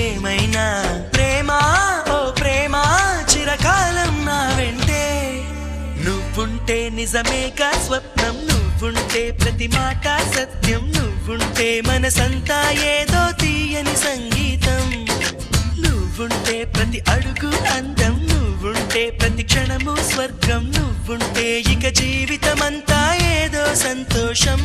ఏమైనా ప్రేమ ఓ ప్రేమ చిరకాలం నా వెంటే నువ్వుంటే నిజమేగా స్వప్నం నువ్వుంటే ప్రతి మాట సత్యం నువ్వుంటే మనసంతా ఏదో తీయని సంగీతం నువ్వుంటే ప్రతి అడుగు అందం నువ్వుంటే ప్రతి క్షణము స్వర్గం నువ్వుంటే ఇక జీవితమంతా ఏదో సంతోషం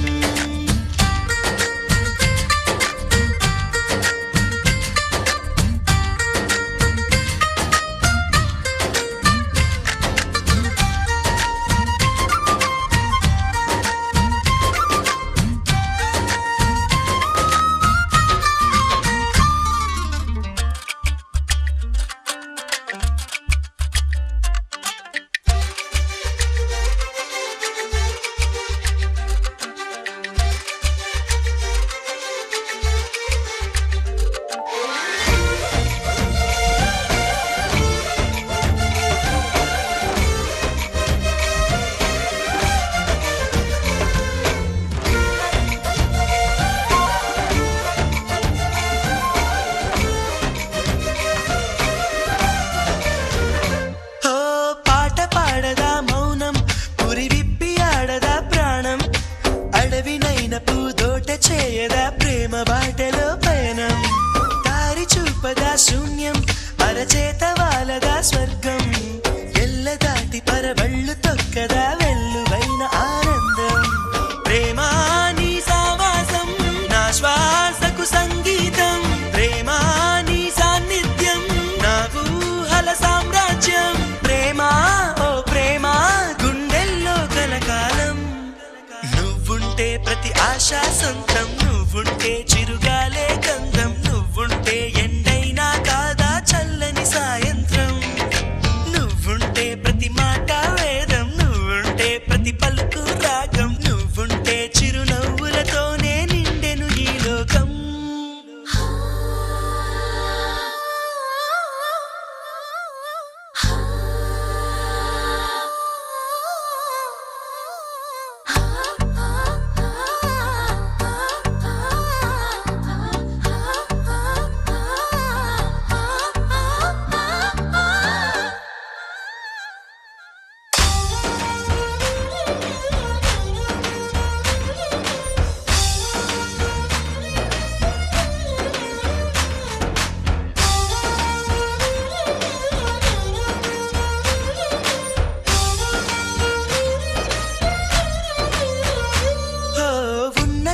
చేయదా ప్రేమ బాటలో పయనం దారి చూపదా శూన్యం అరచేత వాలదా స్వర్గం ఎల్ల దాటి పరవళ్ళు తొక్కదా వెల్లువైన ఆనందం ప్రేమ నీ సావాసం నా శ్వాసకు సంగీతం ప్రేమ నీ సాన్నిధ్యం నా ఊహల సామ్రాజ్యం ప్రేమ ఓ ప్రేమ గుండెల్లో కలకాలం నువ్వుంటే ప్రతి ఆశా సొంతం నువ్వుంటే చిరుగాలే గంధం నువ్వుంటే ఎండైనా కాదా చల్లని సాయంత్రం నువ్వుంటే ప్రతి మాట వేదం నువ్వుంటే ప్రతి పలుకు రాగం నువ్వుంటే చిరునవ్వులతోనే నిండెను ఈ లోకం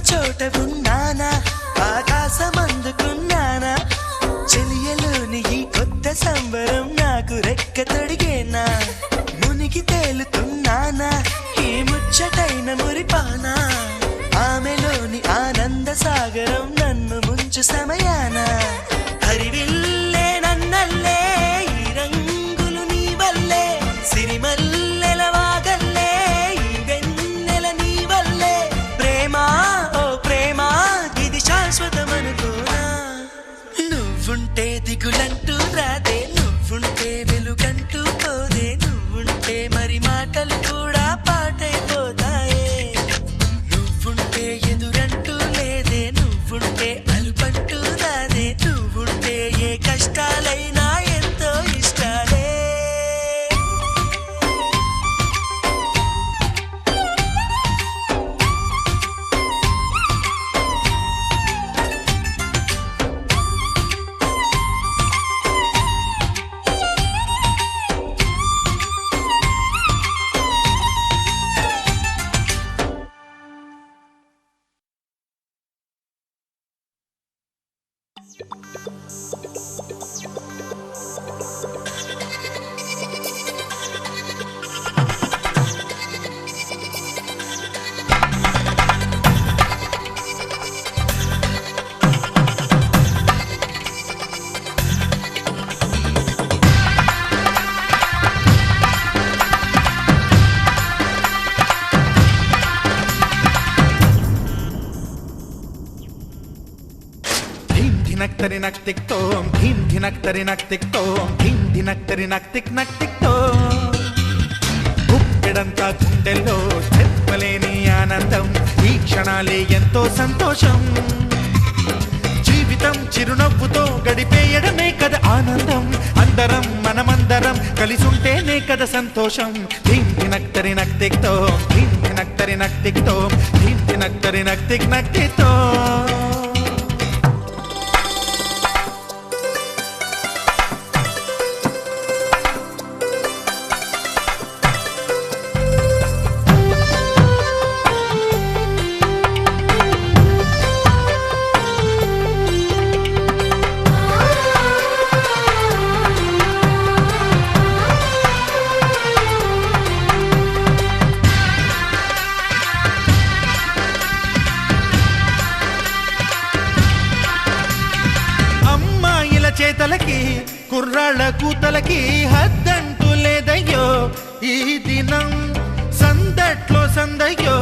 చోట ఉన్నానా ఆకాశం అందుకున్నానా చెలియలోని ఈ కొత్త సంబరం నాకు రెక్క తొడిగేనా మునిగి తేలుతున్నానా ఈ ముచ్చటైన మురిపానా ఆమెలోని ఆనంద సాగరం నన్ను ముంచు సమయాన హరివిల్లే నన్నల్లే ఈ రంగులు నీ వల్లే సిరిమల్లెల వాగల్లే ఈ వెన్నెల నీ వల్లే ప్రేమ శాశ్వతమనుకోనా నువ్వుంటే దిగులంటూ రాదే నువ్వుంటే వెలుగంటూ పోదే నువ్వుంటే మరి మాటలు కూడా పాటైపోతాయే నువ్వుంటే ఎదురంటూ లేదే నువ్వుంటే అలుపంటూ రాదే నువ్వుంటే ఏ కష్టాలైనా ఎంతో ఇష్టాలే धिनक तिक तोम धीम धिनक तिक तोम धीम धिनक तिक तोम గుప్పెడంతా గుండెల్లో చెప్పలేని ఆనందం ఈ క్షణాలే ఎంతో సంతోషం జీవిత జీవితం చిరునవ్వుతో గడిపేయడమే కదా ఆనందం అందరం మనమందరం కలిసుంటేనే కదా సంతోషం ధీం ధినక్ తరినక్ తిక్తో ధీం ధినక్ తరినక్ తిక్తో ధీం ధినక్ తరినక్ తిక్ నక్ తిక్తో చేతలకి కుర్రాళ్ళ కూతలకి హద్దంటూ లేదయ్యో ఈ దినం సందట్లో సందయ్యో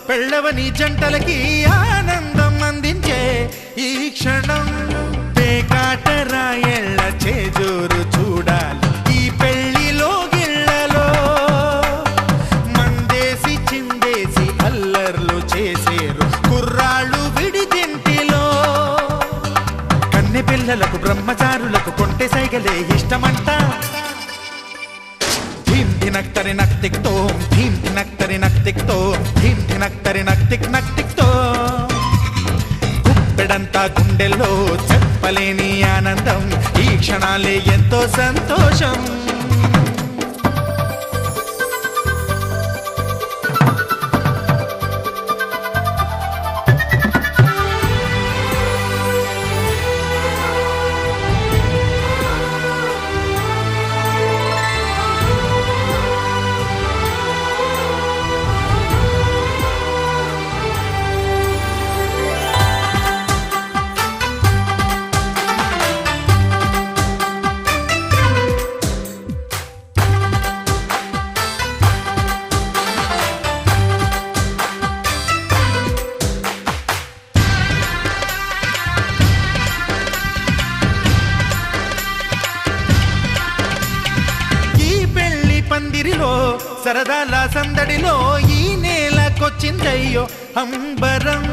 పెళ్ళవని జంటలకి ఆనందం అందించే ఈ క్షణం పేకాటరాయళ్ళ చేజోరు చూడాలి ఈ పెళ్లిలో గిళ్ళలో మందేసి చిందేసి అల్లర్లు చేసేరు కుర్రాళ్ళు విడిదింటిలో పిల్లలకు బ్రహ్మచారులకు కొంటె సైగలే ఇష్టమంట ధీం ధినక్ తరినక్ తిక్తో ధీం ధినక్ తరినక్ తిక్తో ధీం ధినక్ తరినక్ తిక్ నక్ తిక్తో గుప్పెడంతా గుండెల్లో చెప్పలేని ఆనందం ఈ క్షణాలే ఎంతో సంతోషం పందిరిలో సరదాల సందడిలో ఈ నేలకొచ్చిందయ్యో అంబరం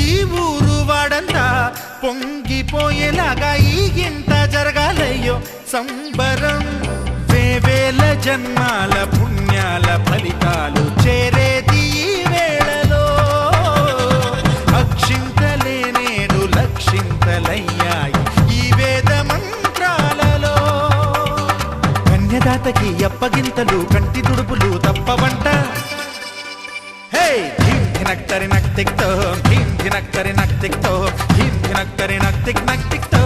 ఈ ఊరు వాడంతా పొంగిపోయేలాగా ఈ గింత జరగాలయ్యో సంబరం వేవేల జన్మాల పుణ్యాల ఫలితాలు చేరేది ఈ వేళలో అక్షింతలే నేడు లక్షింతలయ్యాయి ఈ వేద మంత్రాలలో కన్యదాతకి అప్పగింతలు కంటి దుడుపులు తప్పవంట హే ధీం ధినక్ తరినక్ తిక్తో ధీం ధినక్ తరినక్ తిక్తో ధీం ధినక్ తరినక్ తిక్ నక్ తిక్తో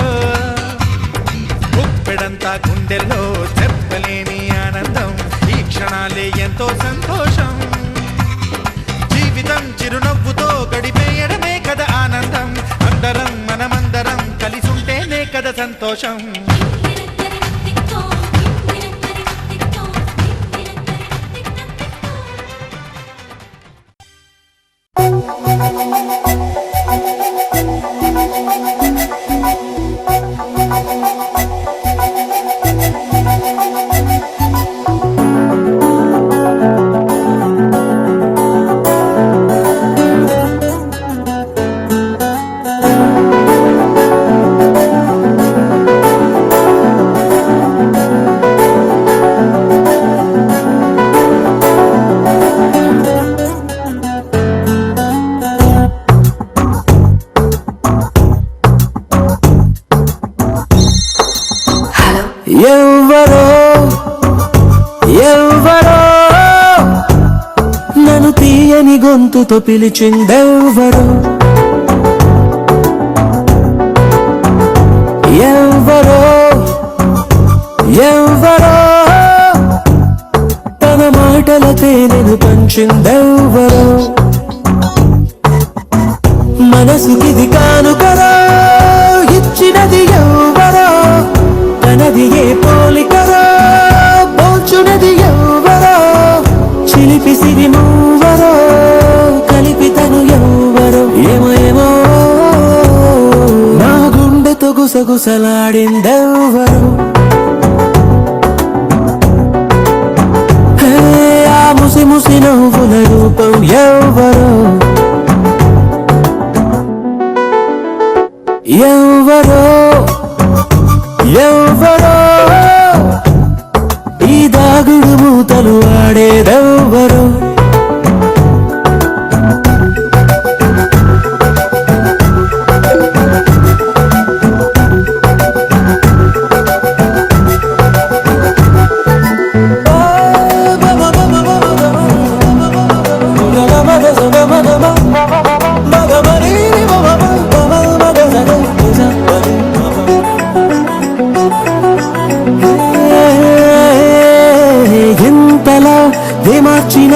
గుప్పెడంతా గుండెల్లో చెప్పలేని ఆనందం ఈ క్షణాలే ఎంతో సంతోషం జీవితం చిరునవ్వుతో గడిపేయడమే కదా ఆనందం అందరం మనమందరం కలిసుంటేనే కదా సంతోషం ఎవ్వరో ఎవ్వరో నన్ను తీయని గొంతుతో పిలిచిందెవ్వరో ఎవ్వరో ఎవ్వరో తన మాటల తేనెను పంచిందెవ్వరో మనసుకిది కానుకరో ఇచ్చినది ఎవ్వరో తనది ఏ పోలికరో పోల్చునది ఎవ్వరో చిలిపి సిరి మూవరో కలిపి తను ఎవ్వరో ఏమో ఏమో నా గుండెతో గుసగుసలాడిందెవ్వరో ఆ ముసి ముసి నవ్వుల రూపం ఎవ్వరో ఎవరో ఎవరో ఈ దాగుడు మూతలు ఆడేదెవ్వరో ఎంతలా మార్చిన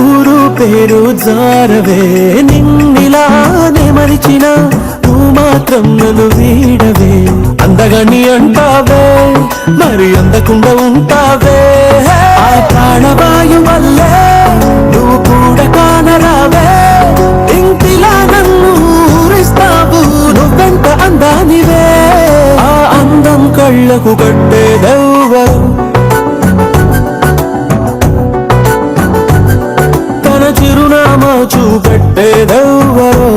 ఊరు పేరు జారవే నిన్నిలా మరిచిన నువ్వు మాత్రం నన్ను వీడవే అందగాన్ని అంటావే మరి అందకుండా ఉంటావే ఆ ప్రాణవాయు వల్లే నువ్వు కూడా కానరావే ఇంటిలా నన్ను ఊరిస్తావు నువ్వెంత అందానివే ఆ అందం కళ్ళకు కట్టేదెవ్వరు తన చిరునామా చూపెట్టేదెవ్వరో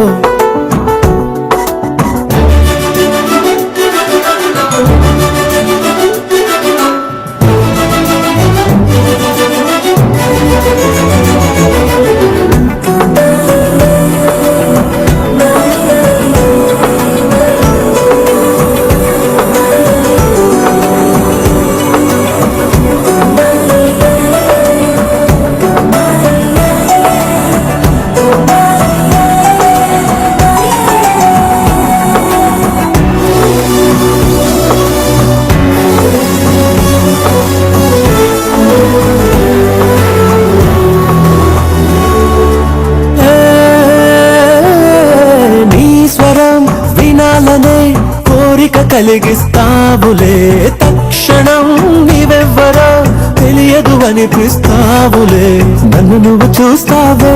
కోరిక కలిగిస్తావులే తక్షణం నీవెవ్వరో తెలియదు అనిపిస్తావులే నన్ను నువ్వు చూస్తావే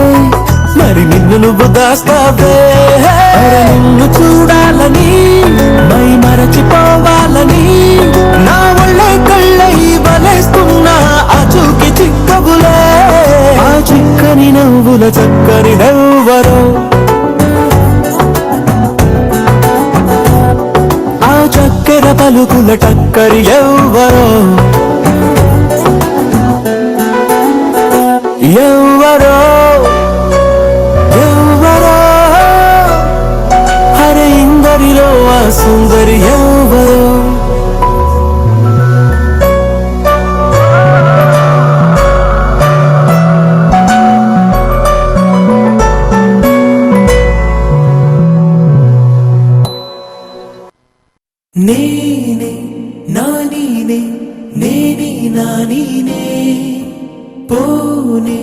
మరి నిన్ను నువ్వు దాస్తావే నిన్ను చూడాలని మై మరచిపోవాలని నా ఒళ్ళే కళ్ళై వలేస్తున్నా ఆ చూకి చిక్కవులే ఆ చిక్కని నవ్వుల చక్కని నవ్వరో చక్కెర పలుకుల టక్కరి ఎవ్వరో ఎవ్వరో ఎవ్వరో హరే ఇందరిలో ఆ సుందరి ఎవ్వరో నేనే నానీనే నేనే నానీనే పోనే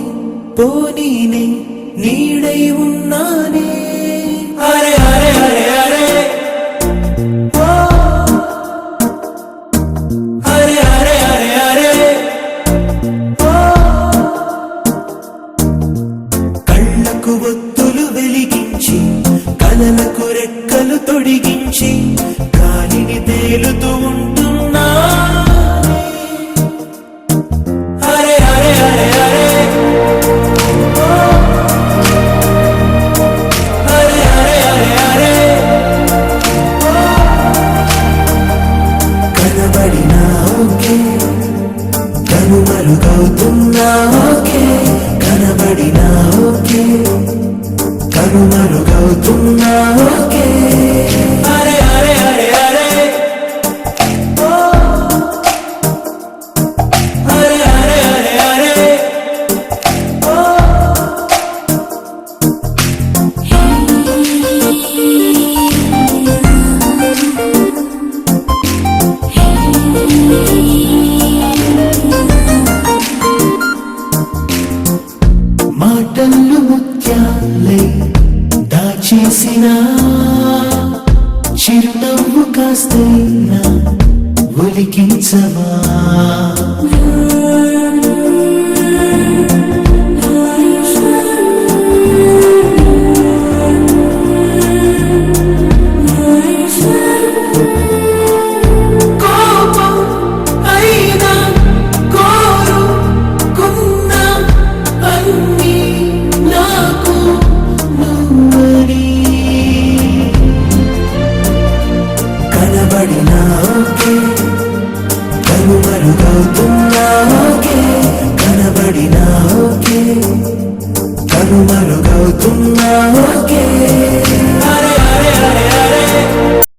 పోనీనే నీడై ఉన్నానే అరే అరే అరే అరే ఓ అరే అరే అరే అరే ఓ కళ్ళకు ఒత్తులు వెలిగించి కలలకు రెక్కలు తొడిగించి గాలిని తేలుతూ ఉంటున్నా అరే అరే అరే అరే అరే అరే అరే అరే కనబడినా ఓకే కనుమరుగవుతున్నా ఓకే కనబడినా ఓకే కనుమరుగవుతున్నా ఓకే అరే అరే అరే అరే అరే అరే అరే అరే మాటలు ముత్యాలై దాచేసిన చిరునవ్వు కాస్తైనా ఒలికించవా కనుమరుగవుతున్నా ఓకే, కనబడినా ఓకే, కనుమరుగవుతున్నా ఓకే. అరే అరే అరే